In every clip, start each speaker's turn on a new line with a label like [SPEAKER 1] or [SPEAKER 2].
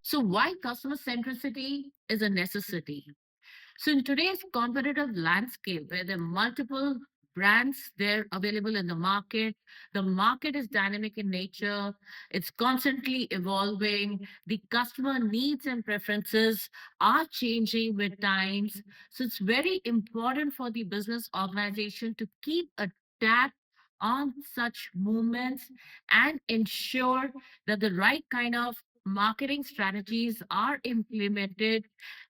[SPEAKER 1] So, why customer centricity is a necessity? So, in today's competitive landscape, where there are multiple brands they're available in the market is dynamic in nature, it's constantly evolving, the customer needs and preferences are changing with times. So, it's very important for the business organization to keep a tab on such movements and ensure that the right kind of marketing strategies are implemented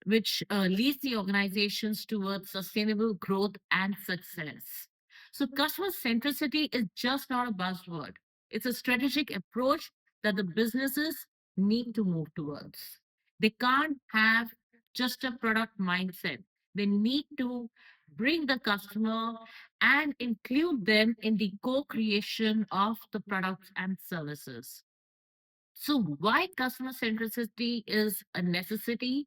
[SPEAKER 1] which leads the organizations towards sustainable growth and success. So, customer centricity is just not a buzzword, it's a strategic approach that the businesses need to move towards. They can't have just a product mindset, they need to bring the customer and include them in the co creation of the products and services. So, why customer centricity is a necessity?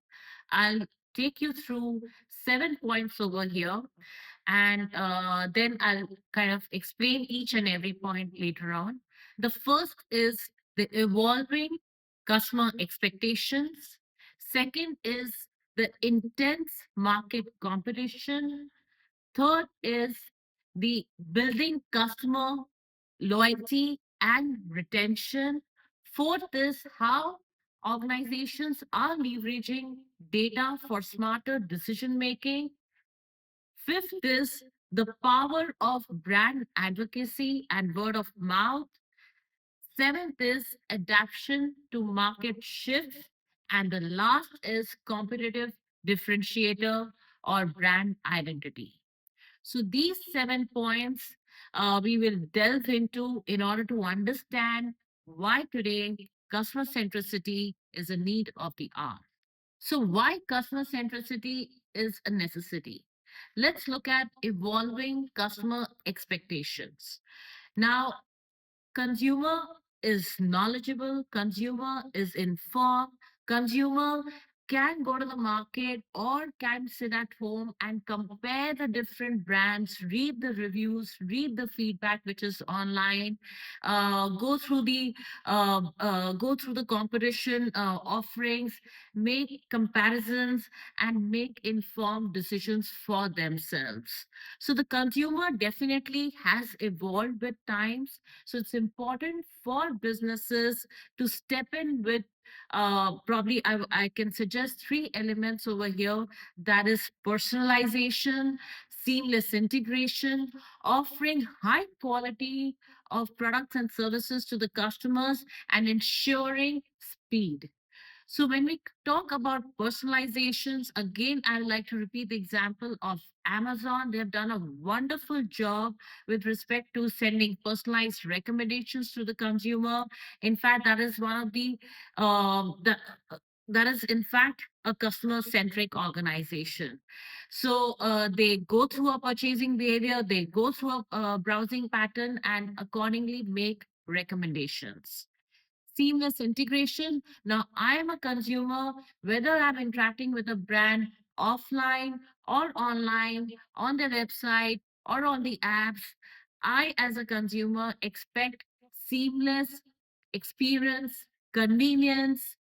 [SPEAKER 1] I'll take you through 7 points over here, and then I'll kind of explain each and every point later on. The first is the evolving customer expectations. Second is the intense market competition. Third is the building customer loyalty and retention. Fourth is how organizations are leveraging data for smarter decision making. Fifth is the power of brand advocacy and word of mouth. Seventh is adaptation to market shifts. And the last is competitive differentiator or brand identity. So these 7 points we will delve into in order to understand why today customer centricity is a need of the hour. So why customer centricity is a necessity? Let's look at evolving customer expectations. Now, consumer is knowledgeable, consumer is informed, consumer can go to the market or can sit at home and compare the different brands, read the reviews, read the feedback which is online, go through the competition offerings, make comparisons, and make informed decisions for themselves. So the consumer definitely has evolved with times, so it's important for businesses to step in with probably I can suggest three elements over here, that is personalization, seamless integration, offering high quality of products and services to the customers, and ensuring speed. So when we talk about personalizations, again, I would like to repeat the example of Amazon. They have done a wonderful job with respect to sending personalized recommendations to the consumer. In fact, that is one of that is in fact a customer centric organization. So they go through a purchasing behavior, they go through a browsing pattern, and accordingly make recommendations. Seamless integration. Now, I am a consumer, whether I'm interacting with a brand offline or online, on their website or on the apps, I, as a consumer, expect seamless experience, convenience,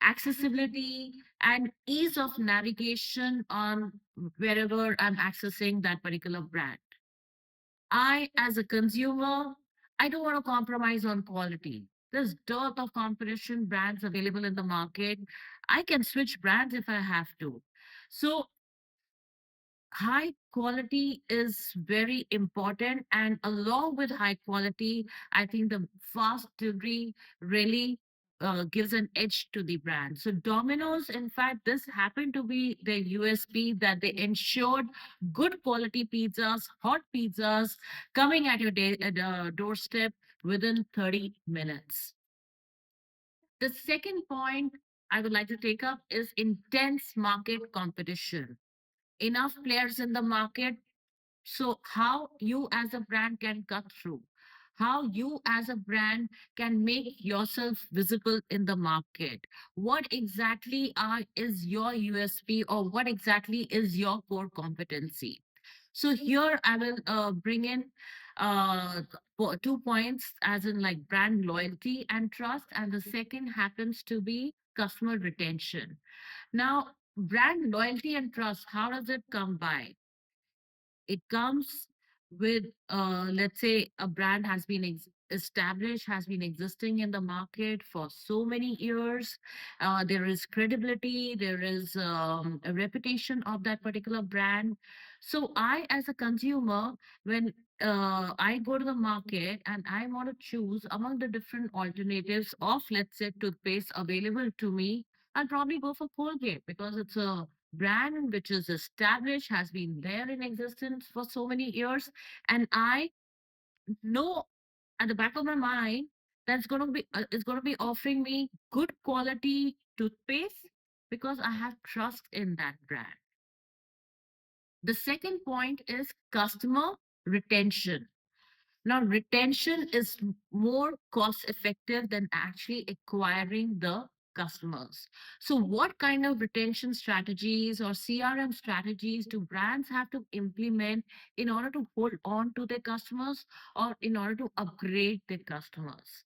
[SPEAKER 1] accessibility, and ease of navigation on wherever I'm accessing that particular brand. I, as a consumer, I don't want to compromise on quality. There's dearth of competition brands available in the market. I can switch brands if I have to. So high quality is very important, and along with high quality, I think the fast delivery really gives an edge to the brand. So Domino's, in fact, this happened to be their USP, that they ensured good quality pizzas, hot pizzas coming at your doorstep within 30 minutes. The second point I would like to take up is intense market competition. Enough players in the market, so how you as a brand can cut through, how you as a brand can make yourself visible in the market, what exactly is your USP, or what exactly is your core competency. So here I will bring in uh, 2 points, as in like brand loyalty and trust, and the second happens to be customer retention. Now, brand loyalty and trust, how does it come by? It comes with, let's say, a brand has been established, has been existing in the market for so many years. There is credibility, there is a reputation of that particular brand. So I, as a consumer, when I go to the market and I want to choose among the different alternatives of, let's say, toothpaste available to me, I'll probably go for Colgate because it's a brand which is established, has been there in existence for so many years. And I know at the back of my mind that's going to be is going to be offering me good quality toothpaste because I have trust in that brand. The second point is customer retention. Now, retention is more cost effective than actually acquiring the customers. So, what kind of retention strategies or CRM strategies do brands have to implement in order to hold on to their customers or in order to upgrade their customers?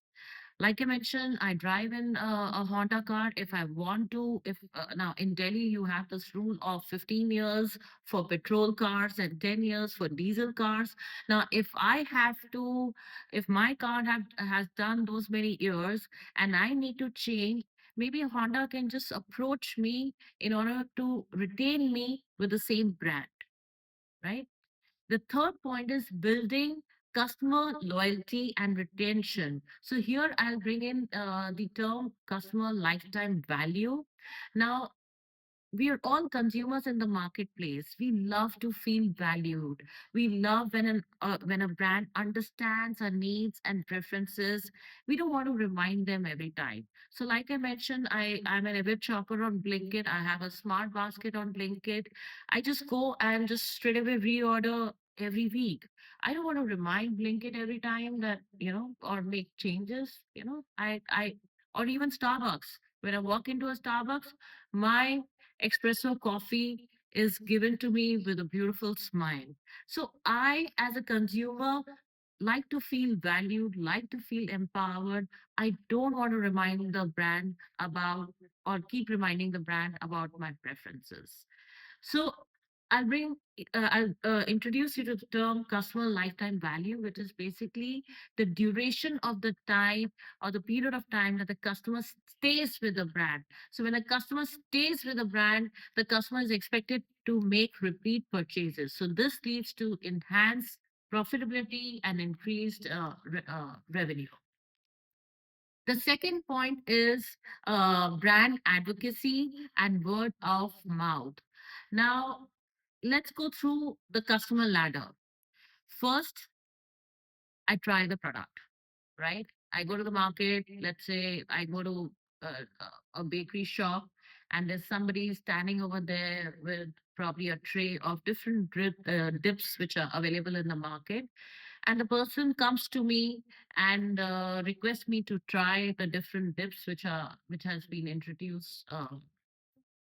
[SPEAKER 1] Like I mentioned, I drive in a Honda car if I want to. If now in Delhi, you have this rule of 15 years for petrol cars and 10 years for diesel cars. Now, if I have to, if my car has done those many years and I need to change, maybe Honda can just approach me in order to retain me with the same brand, right? The third point is building customer loyalty and retention. So here I'll bring in the term customer lifetime value. Now, we are all consumers in the marketplace. We love to feel valued. We love when a brand understands our needs and preferences. We don't want to remind them every time. So, like I mentioned, I'm an avid shopper on Blinkit. I have a smart basket on Blinkit. I just go and just straight away reorder every week. I don't want to remind Blinkit every time that, or make changes. Or even Starbucks. When I walk into a Starbucks, my espresso coffee is given to me with a beautiful smile. So I, as a consumer, like to feel valued, like to feel empowered. I don't want to remind the brand about or keep reminding the brand about my preferences. So I'll introduce you to the term customer lifetime value, which is basically the duration of the time or the period of time that the customer stays with the brand. So when a customer stays with a brand, the customer is expected to make repeat purchases. So this leads to enhanced profitability and increased revenue. The second point is brand advocacy and word of mouth. Now, let's go through the customer ladder. First, I try the product, right? I go to the market. Let's say I go to a bakery shop, and there's somebody standing over there with probably a tray of different dips which are available in the market. And the person comes to me and requests me to try the different dips which has been introduced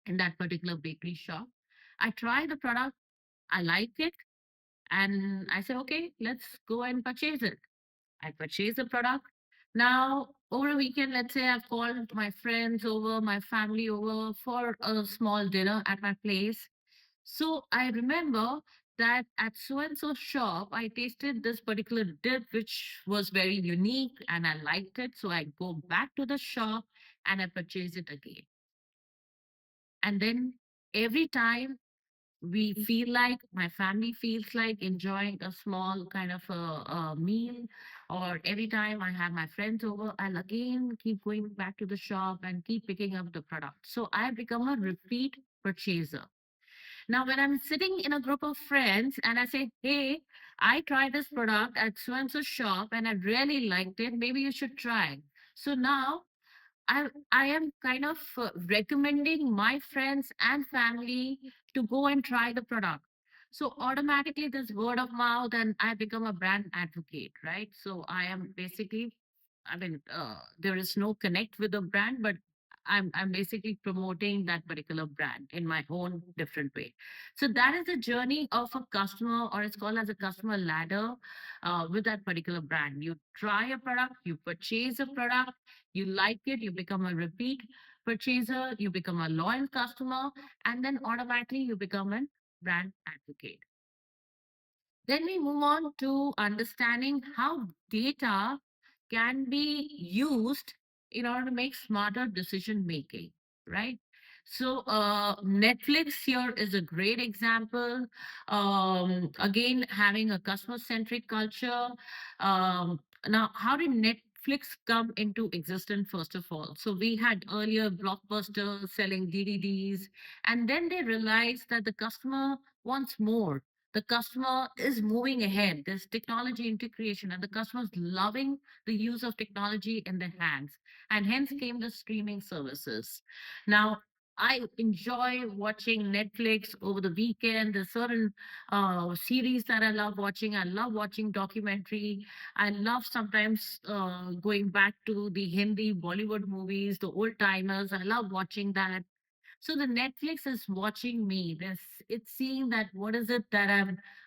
[SPEAKER 1] in that particular bakery shop. I try the product, I like it, and I say, okay, let's go and purchase it. I purchase the product. Now, over a weekend, let's say I've called my friends over, my family over for a small dinner at my place. So I remember that at so and so shop, I tasted this particular dip, which was very unique and I liked it. So I go back to the shop and I purchase it again. And then every time we feel like my family feels like enjoying a small kind of a meal, or every time I have my friends over, I'll again keep going back to the shop and keep picking up the product. So I become a repeat purchaser. Now, when I'm sitting in a group of friends and I say, hey, I tried this product at so and so shop and I really liked it, maybe you should try. So now I am kind of recommending my friends and family to go and try the product. So automatically there's word of mouth and I become a brand advocate, right? So I am basically, there is no connect with the brand, but I'm basically promoting that particular brand in my own different way. So that is the journey of a customer, or it's called as a customer ladder with that particular brand. You try a product, you purchase a product, you like it, you become a repeat purchaser, you become a loyal customer, and then automatically you become a brand advocate. Then we move on to understanding how data can be used in order to make smarter decision making, right? So, Netflix here is a great example. Again, having a customer centric culture. Now, how did Netflix come into existence, first of all? So, we had earlier blockbusters selling DVDs, and then they realized that the customer wants more. The customer is moving ahead. There's technology integration, and the customer's loving the use of technology in their hands. And hence came the streaming services. Now, I enjoy watching Netflix over the weekend. There's certain series that I love watching. I love watching documentary. I love sometimes going back to the Hindi Bollywood movies, the old timers. I love watching that. So the Netflix is watching me. It's seeing that what is it that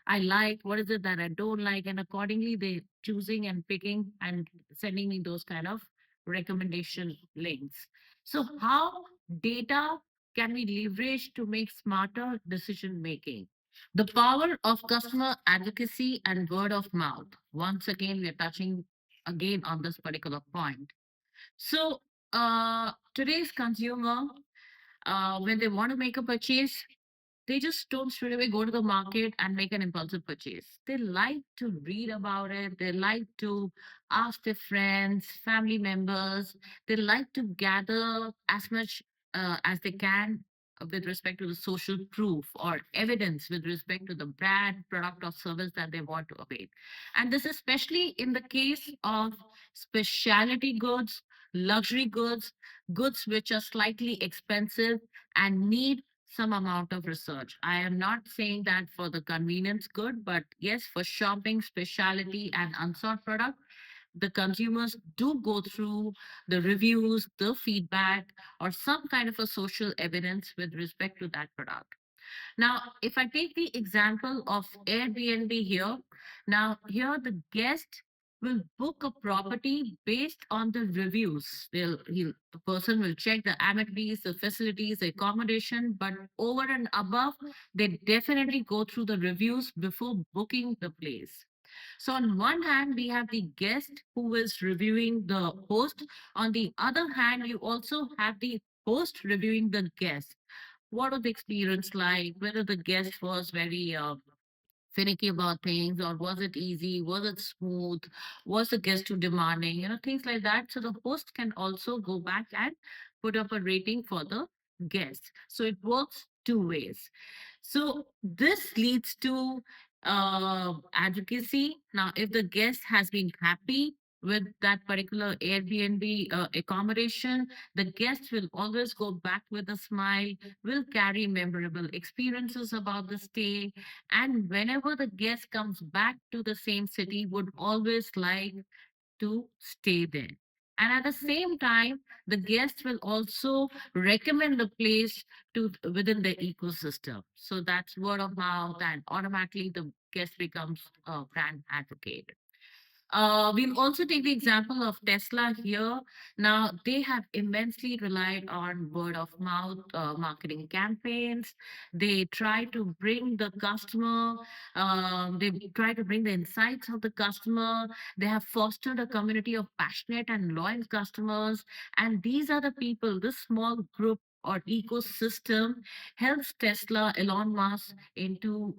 [SPEAKER 1] I like, what is it that I don't like, and accordingly they choosing and picking and sending me those kind of recommendation links. So how data can we leverage to make smarter decision making? The power of customer advocacy and word of mouth. Once again, we're touching again on this particular point. So today's consumer when they want to make a purchase, they just don't straight away go to the market and make an impulsive purchase. They like to read about it. They like to ask their friends, family members. They like to gather as much as they can with respect to the social proof or evidence with respect to the brand, product, or service that they want to avail. And this is especially in the case of specialty goods, luxury goods, goods which are slightly expensive and need some amount of research. I am not saying that for the convenience good, but yes, for shopping, specialty, and unsought product, the consumers do go through the reviews, the feedback, or some kind of a social evidence with respect to that product. Now, if I take the example of Airbnb here, now here the guest will book a property based on the reviews. The person will check the amenities, the facilities, the accommodation, but over and above, they definitely go through the reviews before booking the place. So on one hand, we have the guest who is reviewing the host. On the other hand, you also have the host reviewing the guest. What was the experience like? Whether the guest was very finicky about things, or was it easy? Was it smooth? Was the guest too demanding? Things like that. So the host can also go back and put up a rating for the guest. So it works two ways. So this leads to advocacy. Now, if the guest has been happy with that particular Airbnb accommodation, the guest will always go back with a smile, will carry memorable experiences about the stay, and whenever the guest comes back to the same city, would always like to stay there. And at the same time, the guest will also recommend the place to within the ecosystem. So that's word of mouth, and automatically the guest becomes a brand advocate. We'll also take the example of Tesla here. Now, they have immensely relied on word of mouth marketing campaigns. They try to bring the customer, they try to bring the insights of the customer. They have fostered a community of passionate and loyal customers. And these are the people, this small group or ecosystem helps Tesla, Elon Musk into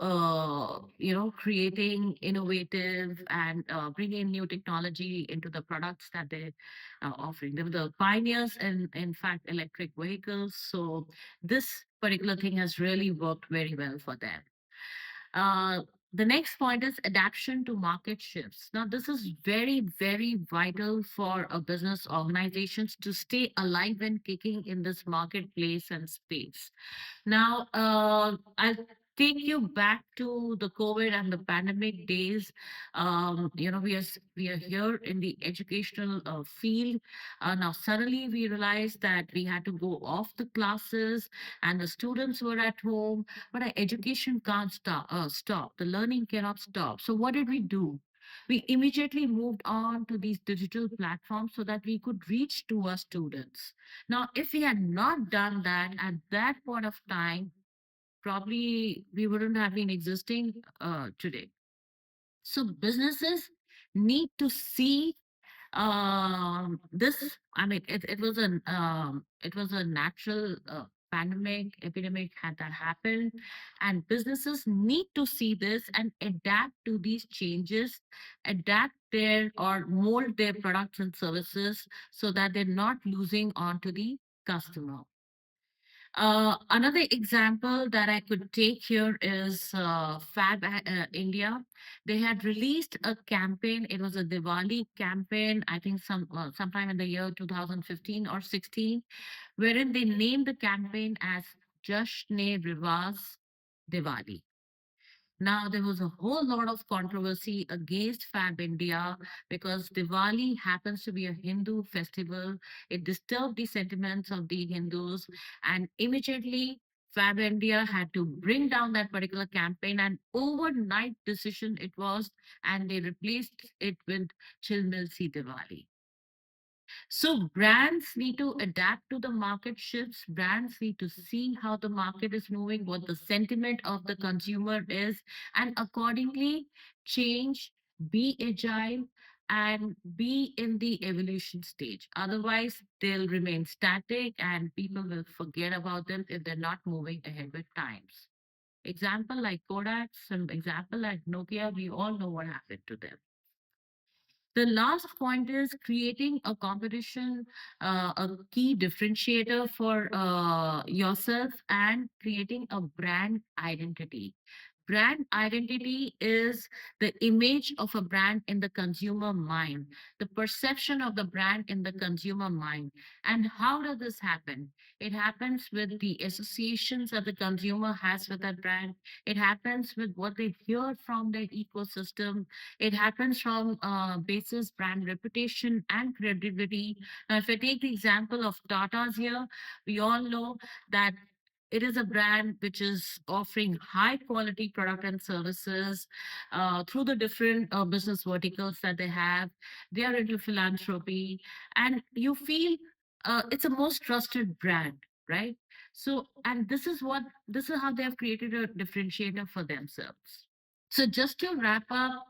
[SPEAKER 1] creating innovative and bringing new technology into the products that they are offering. They were the pioneers in fact electric vehicles. So this particular thing has really worked very well for them. Uh, the next point is adaptation to market shifts. Now, this is very, very vital for a business organizations to stay alive and kicking in this marketplace and space. Now, I'll take you back to the COVID and the pandemic days. We are here in the educational field. Now suddenly we realized that we had to go off the classes, and the students were at home, but our education can't stop. The learning cannot stop. So what did we do? We immediately moved on to these digital platforms so that we could reach to our students. Now, if we had not done that at that point of time, probably we wouldn't have been existing today. So businesses need to see this. I mean, it was a natural pandemic epidemic had that happened, and businesses need to see this and adapt to these changes, adapt their or mold their products and services so that they're not losing on to the customer. Another example that I could take here is India. They had released a campaign. It was a Diwali campaign, I think sometime in the year 2015 or 16, wherein they named the campaign as Jashn-e-Riwaz Diwali. Now, there was a whole lot of controversy against Fab India because Diwali happens to be a Hindu festival. It disturbed the sentiments of the Hindus, and immediately Fab India had to bring down that particular campaign. And overnight decision it was, and they replaced it with Chil Mil Si Diwali. So brands need to adapt to the market shifts. Brands need to see how the market is moving, what the sentiment of the consumer is, and accordingly change, be agile, and be in the evolution stage. Otherwise, they'll remain static and people will forget about them if they're not moving ahead with times. Example like Kodak, some example like Nokia, we all know what happened to them. The last point is creating a competition, a key differentiator for yourself, and creating a brand identity. Brand identity is the image of a brand in the consumer mind, the perception of the brand in the consumer mind. And how does this happen? It happens with the associations that the consumer has with that brand. It happens with what they hear from their ecosystem. It happens from basis brand reputation and credibility. Now, if I take the example of Tata's here, we all know that it is a brand which is offering high quality product and services through the different business verticals that they have. They are into philanthropy, and you feel it's a most trusted brand, right? So, and this is how they have created a differentiator for themselves. So, just to wrap up,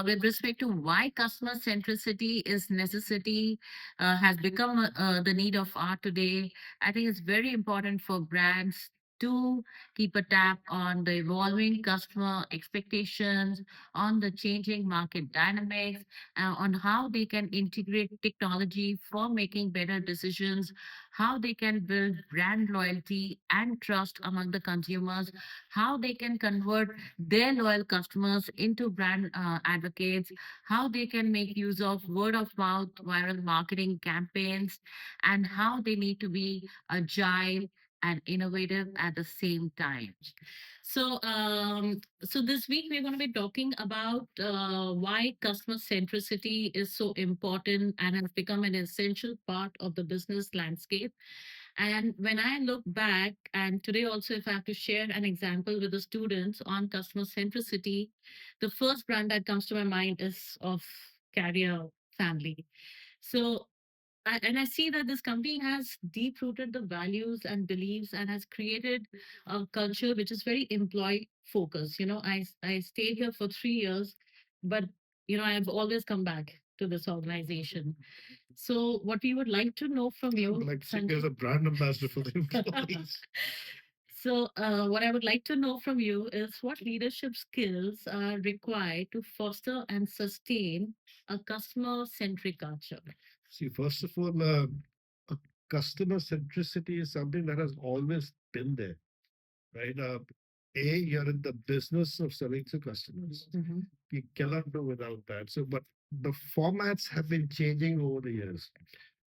[SPEAKER 1] with respect to why customer centricity is necessity, has become the need of art today, I think it's very important for brands to keep a tab on the evolving customer expectations, on the changing market dynamics, on how they can integrate technology for making better decisions, how they can build brand loyalty and trust among the consumers, how they can convert their loyal customers into brand advocates, how they can make use of word of mouth viral marketing campaigns, and how they need to be agile and innovative at the same time. So this week we're going to be talking about why customer centricity is so important and has become an essential part of the business landscape. And when I look back, and today also, if I have to share an example with the students on customer centricity, the first brand that comes to my mind is of Carrier family. So, and I see that this company has deep rooted the values and beliefs and has created a culture which is very employee focused. I stayed here for 3 years, but I've always come back to this organization. So, what we would like to know from you, like Sanjay, as a brand ambassador for the employees. So, what I would like to know from you is what leadership skills are required to foster and sustain a customer centric culture? See, first of all, a customer centricity is something that has always been there, right? You're in the business of selling to customers. You cannot do without that. So, but the formats have been changing over the years.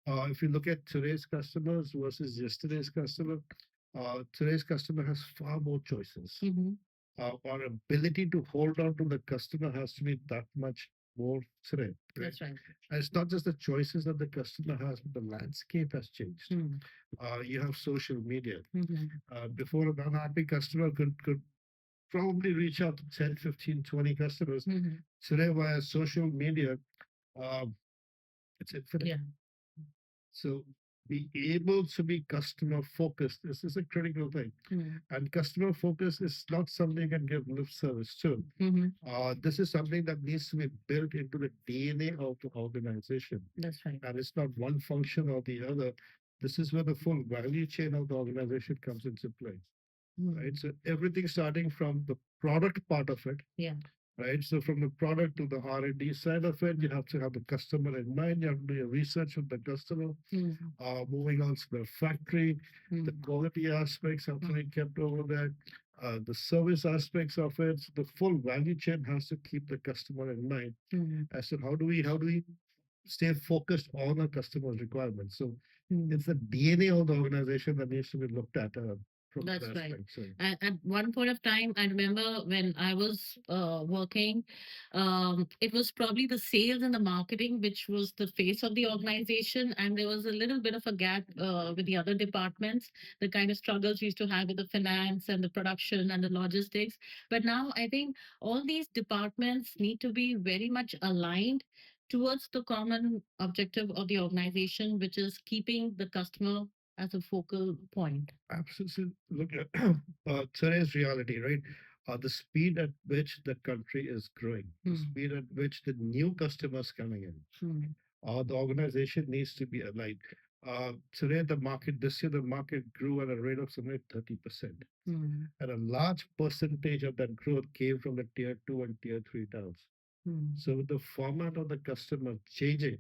[SPEAKER 1] If you look at today's customers versus yesterday's customer has far more choices.
[SPEAKER 2] our ability to hold on to the customer has to be that much more threat.
[SPEAKER 1] That's right.
[SPEAKER 2] And it's not just the choices that the customer has, but the landscape has changed. You have social media. Before, an unhappy customer could probably reach out to 10, 15, 20 customers. Today, via social media, um, it's infinite.
[SPEAKER 1] Yeah.
[SPEAKER 2] So be able to be customer focused. This is a critical thing. And customer focus is not something you can give lip service to. This is something that needs to be built into the DNA of the organization.
[SPEAKER 1] That's right.
[SPEAKER 2] And it's not one function or the other. This is where the full value chain of the organization comes into play. Right. So everything starting from the product part of it,
[SPEAKER 1] Yeah.
[SPEAKER 2] right? So from the product to the R&D side of it, you have to have the customer in mind. You have to do your research with the customer. Moving on to the factory, the quality aspects have to be kept over there. The service aspects of it, so the full value chain has to keep the customer in mind. As to how do we stay focused on our customers' requirements. So it's the DNA of the organization that needs to be looked at from
[SPEAKER 1] That's
[SPEAKER 2] that
[SPEAKER 1] right.
[SPEAKER 2] aspect. So
[SPEAKER 1] At one point of time, I remember when I was working, it was probably the sales and the marketing which was the face of the organization, and there was a little bit of a gap with the other departments. The kind of struggles we used to have with the finance and the production and the logistics. But now I think all these departments need to be very much aligned towards the common objective of the organization, which is keeping the customer as a focal point.
[SPEAKER 2] absolutely, look at today's reality, right? The speed at which the country is growing, the speed at which the new customers coming in, the organization needs to be aligned. Today, the market, this year, the market grew at a rate of something like 30%. And a large percentage of that growth came from the tier two and tier three towns. So with the format of the customer changing,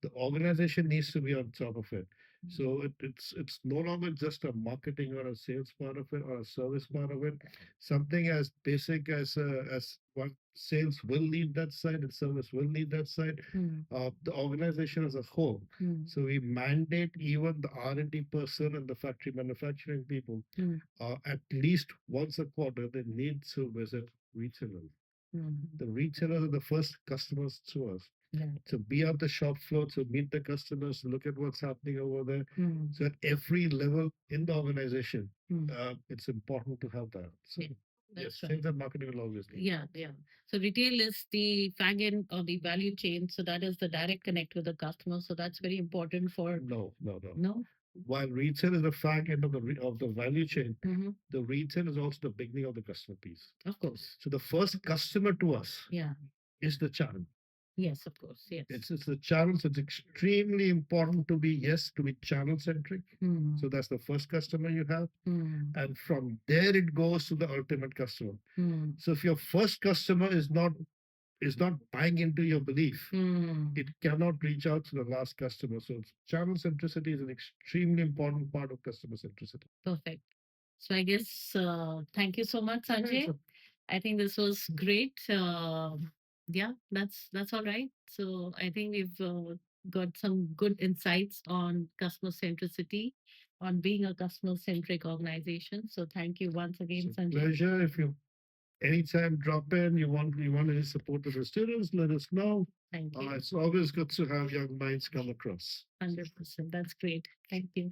[SPEAKER 2] the organization needs to be on top of it. So it's no longer just a marketing or a sales part of it or a service part of it. Something as basic as what sales will lead that side and service will lead that side. The organization as a whole. So we mandate even the R&D person and the factory manufacturing people at least once a quarter they need to visit retailers. The retailers are the first customers to us. To be on the shop floor, to meet the customers, to look at what's happening over there. So at every level in the organization, it's important to have that. So
[SPEAKER 1] Yeah,
[SPEAKER 2] yes,
[SPEAKER 1] that's right.
[SPEAKER 2] things that marketing will always need.
[SPEAKER 1] Yeah, yeah. So retail is the fag end of the value chain. So that is the direct connect with the customer. So that's very important for
[SPEAKER 2] No, no, no.
[SPEAKER 1] no.
[SPEAKER 2] While retail is the fag end of the value chain, the retail is also the beginning of the customer piece.
[SPEAKER 1] Of course.
[SPEAKER 2] So the first customer to us
[SPEAKER 1] Yeah.
[SPEAKER 2] is the channel.
[SPEAKER 1] Yes, of course. Yes.
[SPEAKER 2] It's the channel. So it's extremely important to be yes to be channel centric. So that's the first customer you have, and from there it goes to the ultimate customer. So if your first customer is not buying into your belief, it cannot reach out to the last customer. So channel centricity is an extremely important part of customer centricity.
[SPEAKER 1] Perfect. So I guess thank you so much,
[SPEAKER 2] Right.
[SPEAKER 1] Sanjay.
[SPEAKER 2] So
[SPEAKER 1] I think this was great. Yeah, that's all right. So I think we've got some good insights on customer centricity, on being a customer centric organization. So thank you once again,
[SPEAKER 2] it's a
[SPEAKER 1] Sanjay.
[SPEAKER 2] pleasure. If you anytime drop in, you want any support of the students, let us know.
[SPEAKER 1] Thank you.
[SPEAKER 2] It's always good to have young minds come across.
[SPEAKER 1] 100%. That's great. Thank you.